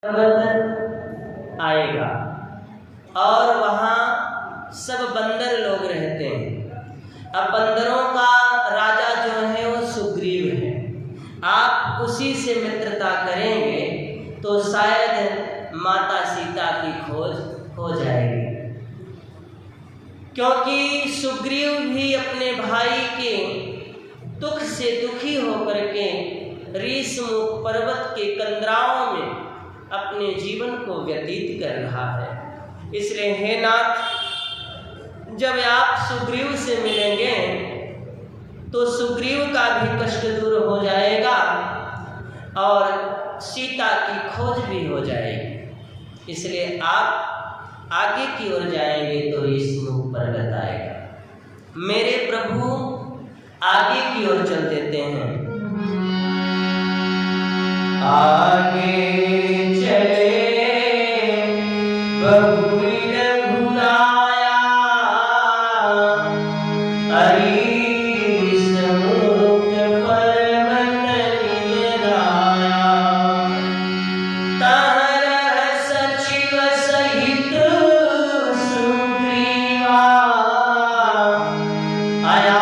पर्वत आएगा और वहाँ सब बंदर लोग रहते हैं। अब बंदरों का राजा जो है वो सुग्रीव है। आप उसी से मित्रता करेंगे तो शायद माता सीता की खोज हो जाएगी, क्योंकि सुग्रीव भी अपने भाई के दुख से दुखी होकर के ऋषमुख पर्वत के कंदराओं में अपने जीवन को व्यतीत कर रहा है। इसलिए हे नाथ, जब आप सुग्रीव से मिलेंगे तो सुग्रीव का भी कष्ट दूर हो जाएगा और सीता की खोज भी हो जाएगी। इसलिए आप आगे की ओर जाएंगे तो ऋषमुख पर्वत आएगा। मेरे प्रभु आगे की ओर चल देते हैं। आगे चले बहुविध भुलाया, ऋषमुख पर्वत लिय लाया। तहर सचिव सहित सुग्रीवा, आया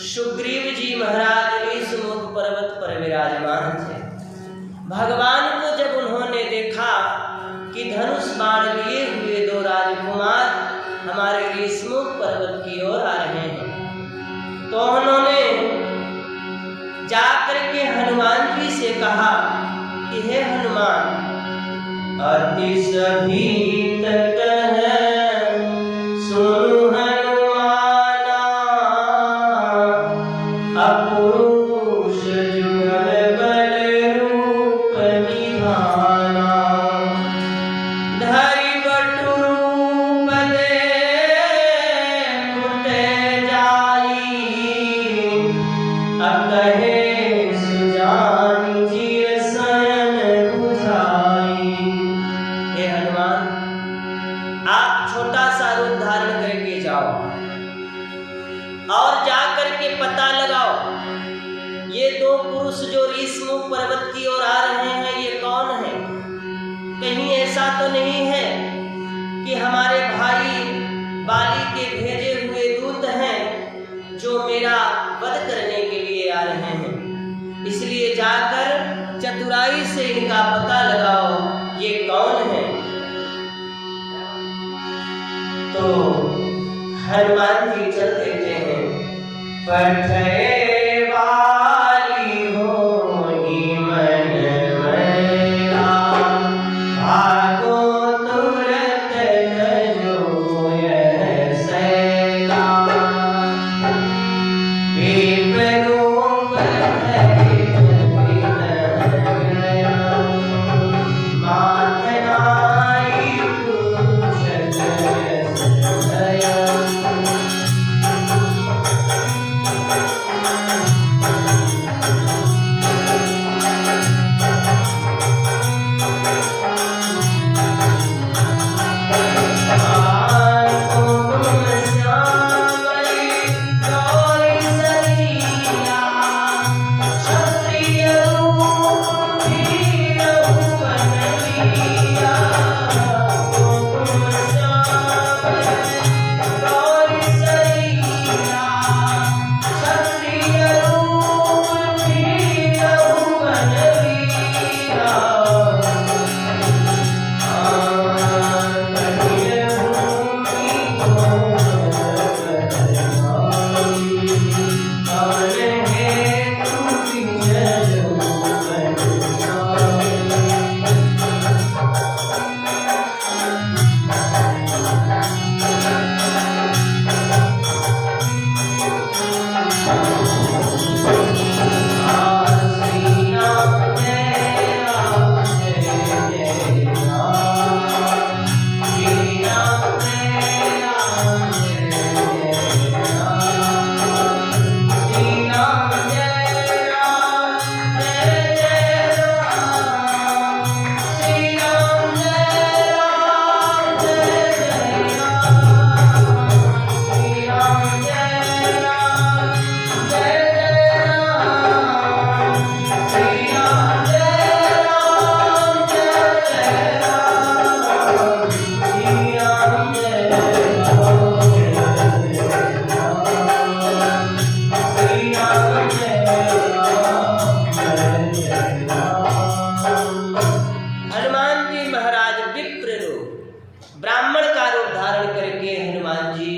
सुग्रीव जी महाराज ऋषमुख पर्वत पर विराजमान थे। भगवान को जब उन्होंने देखा कि धनुष बाण लिए हुए दो राजकुमार हमारे ऋषमुख पर्वत की ओर आ रहे हैं, तो उन्होंने जाकर के हनुमान जी से कहा कि हे हनुमान, अति सभीत कह सुनु अपुरुष जुगल बल रूप निधाना। धरि बटु रूप देखुते जाई, अकहे सुजानि जिय शयन बुझाई। हे हनुमान, आप छोटा सा रूप धारण करके जाओ और जाकर के पता लगाओ ये दो पुरुष जो ऋषमुख पर्वत की ओर आ रहे हैं ये कौन है। कहीं ऐसा तो नहीं है कि हमारे भाई बाली के भेजे हुए दूत हैं जो मेरा वध करने के लिए आ रहे हैं। इसलिए जाकर चतुराई से इनका पता लगाओ ये कौन है। तो हनुमान जी चल देते हैं। पठे वाली होई मन मैला, भागो तुरत तजो यह सैला। विप्ररूप धरि गया, माथ नाई पूछत गया। ब्राह्मण का रूप धारण करके हनुमान जी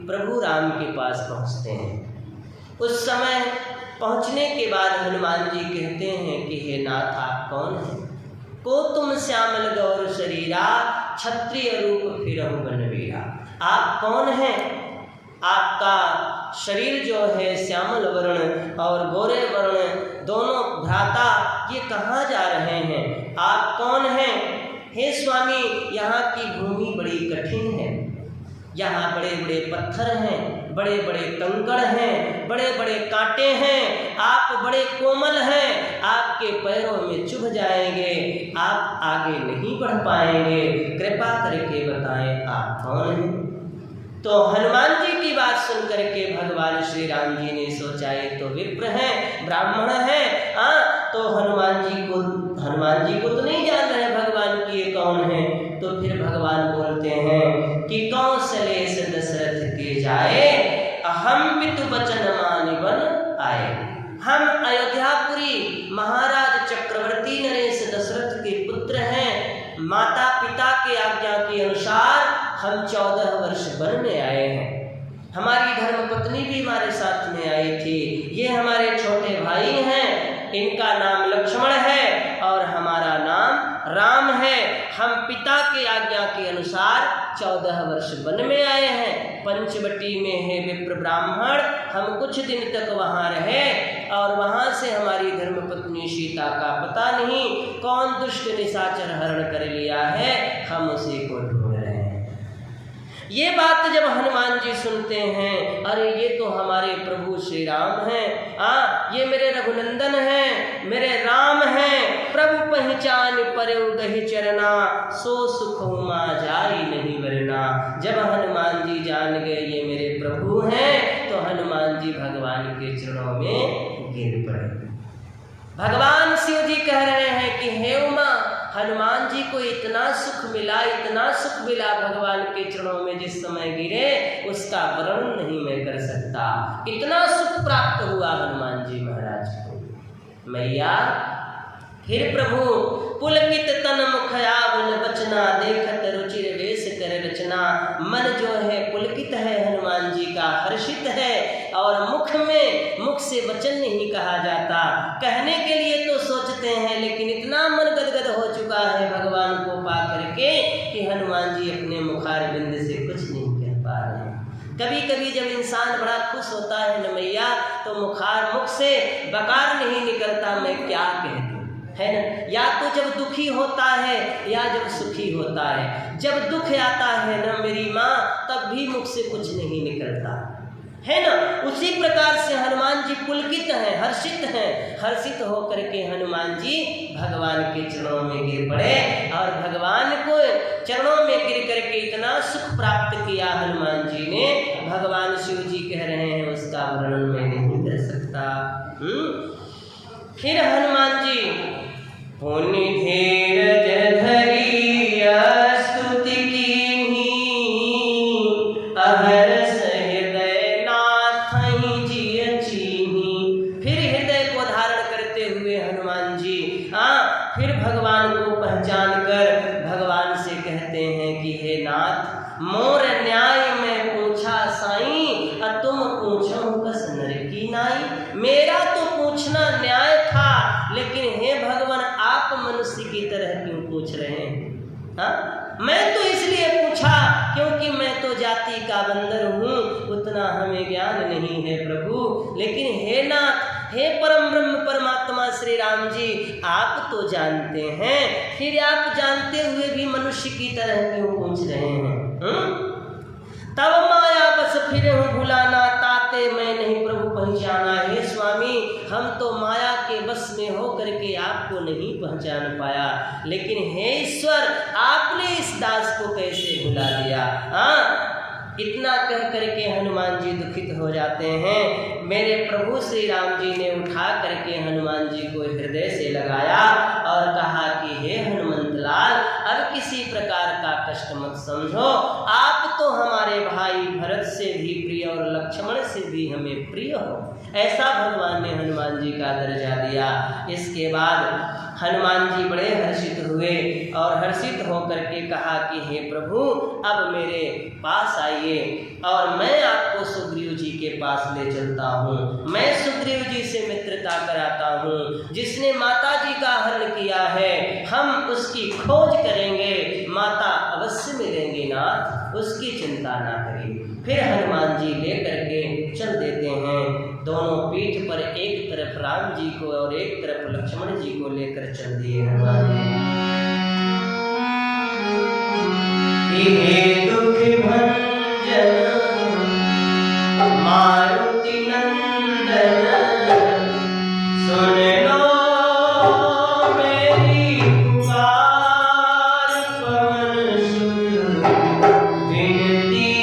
प्रभु राम के पास पहुंचते हैं। उस समय पहुंचने के बाद हनुमान जी कहते हैं कि हे नाथ, आप कौन हैं? को तुम श्यामल गौर शरीरा, क्षत्रिय रूप फिरहु बनवीरा। आप कौन हैं? आपका शरीर जो है श्यामल वर्ण और गोरे वर्ण दोनों भ्राता, ये कहाँ जा रहे हैं? आप कौन हैं? हे स्वामी, यहाँ की भूमि बड़ी कठिन है, यहाँ बड़े बड़े पत्थर हैं, बड़े बड़े कंकड़ हैं, बड़े बड़े कांटे हैं, आप बड़े कोमल हैं, आपके पैरों में चुभ जाएंगे, आप आगे नहीं बढ़ पाएंगे, कृपा करके बताएं आप कौन हैं? तो हनुमान जी की बात सुन करके भगवान श्री राम जी ने सोचा ये तो विप्र हैं, ब्राह्मण हैं, तो हनुमान जी को तो नहीं जान रहे भगवान की ये कौन है। तो फिर भगवान बोलते हैं कि कौशलेश दशरथ के जाए, अहम पितु वचन मानि बन आए। हम अयोध्यापुरी महाराज चक्रवर्ती नरेश दशरथ के पुत्र हैं, माता पिता के आज्ञा के अनुसार हम 14 वर्ष वन में आए हैं। हमारी धर्मपत्नी भी हमारे साथ में आई थी। ये हमारे छोटे भाई हैं, इनका नाम लक्ष्मण है और हमारा नाम राम है। हम पिता के आज्ञा के अनुसार 14 वर्ष वन में आए हैं। पंचवटी में है विप्र ब्राह्मण, हम कुछ दिन तक वहाँ रहे और वहाँ से हमारी धर्मपत्नी सीता का पता नहीं कौन दुष्ट निशाचर हरण कर लिया है, हम उसी को ढूंढ रहे हैं। ये बात जब हनुमान जी सुनते हैं, अरे ये तो हमारे प्रभु श्री राम हैं, ये मेरे रघुनंदन हैं, मेरे राम हैं, प्रभु पहचान परउ गहि चरना, सो सुख उमा जाई नहीं वरना। जब हनुमान जी जान गए ये मेरे प्रभु हैं, तो हनुमान जी भगवान के चरणों में गिर पड़े। भगवान शिव जी कह रहे हैं कि हे उमा, हनुमान जी को इतना सुख मिला, इतना सुख मिला भगवान के चरणों में जिस समय गिरे, उसका वर्णन नहीं मैं कर सकता। इतना सुख प्राप्त हुआ हनुमान जी महाराज को। मैया फिर प्रभु पुलकित तन मुखयावन बचना, देखत रुचिर वेश कर रचना। मन जो है पुलकित है हनुमान जी का, हर्षित है और मुख से वचन नहीं कहा जाता। कहने के लिए तो सोचते हैं लेकिन इतना मन गदगद हो चुका है भगवान को पा करके कि हनुमान जी अपने मुखारबिंद से कुछ नहीं कह पा रहे हैं। कभी कभी जब इंसान बड़ा खुश होता है न मैया, तो मुख से बकार नहीं निकलता, मैं क्या कह दूं, है ना। या तो जब दुखी होता है या जब सुखी होता है। जब दुख आता है ना मेरी माँ, तब भी मुख से कुछ नहीं निकलता, है ना। उसी प्रकार से हनुमान जी पुलकित हैं, हर्षित हैं। हर्षित होकर के हनुमान जी भगवान के चरणों में गिर पड़े और भगवान को चरणों में गिर करके इतना सुख प्राप्त किया हनुमान जी ने, भगवान शिव जी कह रहे हैं उसका वर्णन मैं नहीं कर सकता। फिर हनुमान जी पुनि धीरज धरी स्तुति कीन्ही, अहरस हृदय नाथहि जिय चीन्ही। फिर हृदय को धारण करते हुए हनुमान जी फिर भगवान को पहचान कर भगवान से कहते हैं कि हे नाथ, मोर न्याय में पूछा साईं, तुम पूछो कस नर की नाई। मेरा तो पूछना न्याय था, लेकिन हे भगवान आप मनुष्य की तरह क्यों पूछ रहे हैं? मैं तो इसलिए पूछा क्योंकि मैं तो जाति का बंदर हूँ, उतना हमें ज्ञान नहीं है प्रभु। लेकिन हे नाथ, हे परम ब्रह्म परमात्मा श्री राम जी, आप तो जानते हैं, फिर आप जानते हुए भी मनुष्य की तरह क्यों पूछ रहे हैं? तब माया बस फिर भुलाना, ताते मैं नहीं प्रभु पहचाना। हे स्वामी, हम तो माया के बस में हो करके आपको नहीं पहचान पाया, लेकिन हे ईश्वर, आपने इस दास को कैसे भुला दिया? इतना कह करके हनुमान जी दुखित हो जाते हैं। मेरे प्रभु श्री राम जी ने उठा करके हनुमान जी को हृदय से लगाया और कहा कि हे हनुमंत लाल, अब किसी प्रकार का कष्ट मत समझो, आप तो हमारे भाई भरत से भी प्रिय और लक्ष्मण से भी हमें प्रिय हो। ऐसा भगवान ने हनुमान जी का दर्जा दिया। इसके बाद हनुमान जी बड़े हर्षित हुए और हर्षित होकर के कहा कि हे प्रभु, अब मेरे पास आइए और मैं आपको सुग्रीव जी के पास ले चलता हूँ। मैं सुग्रीव जी से मित्रता कराता हूँ। जिसने माता जी का हरण किया है, हम उसकी खोज करेंगे, माता अवश्य मिलेंगे नाथ, उसकी चिंता ना करिए। फिर हनुमान जी लेकर के चल देते हैं। दोनों पीठ पर एक तरफ राम जी को और एक तरफ लक्ष्मण जी को लेकर चल दिए हनुमान जी। हे दुख भंजन मारुति नंदन, सुन लो मेरी पुकार, पवन सुत विनती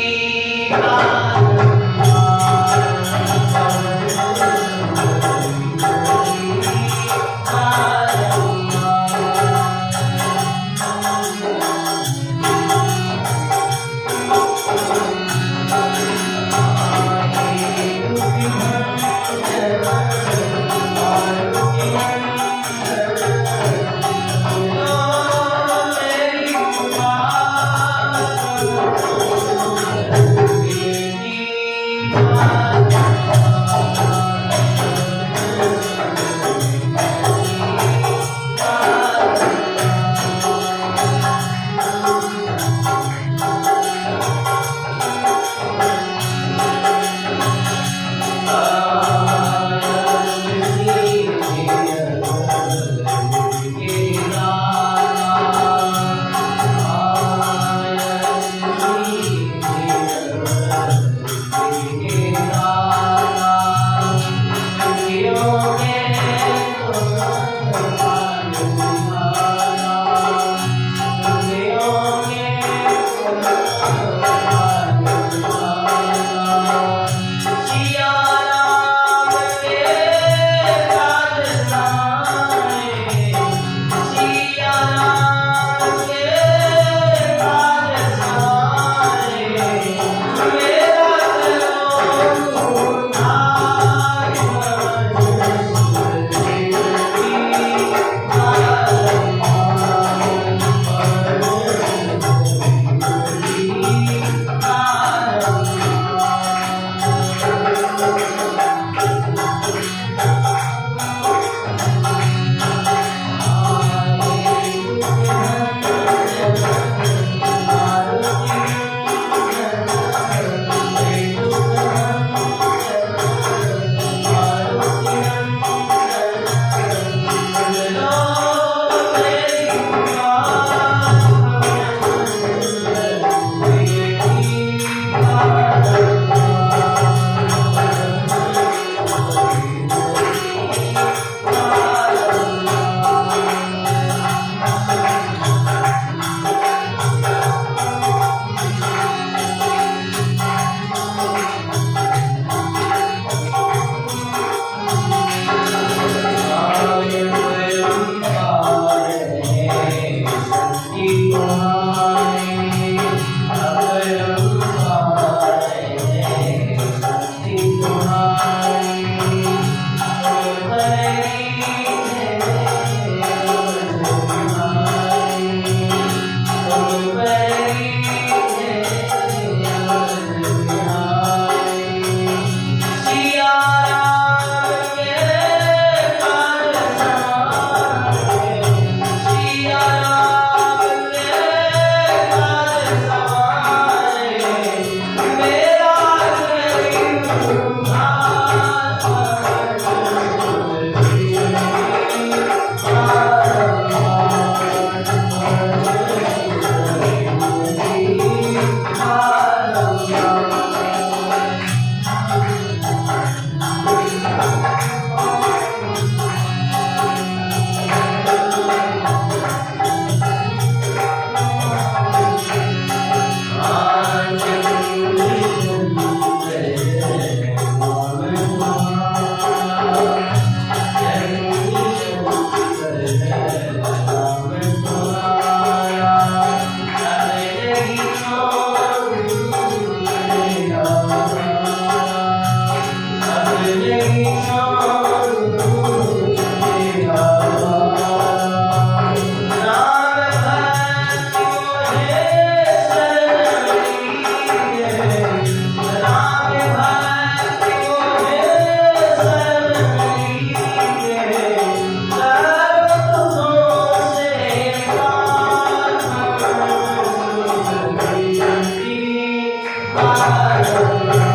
पायल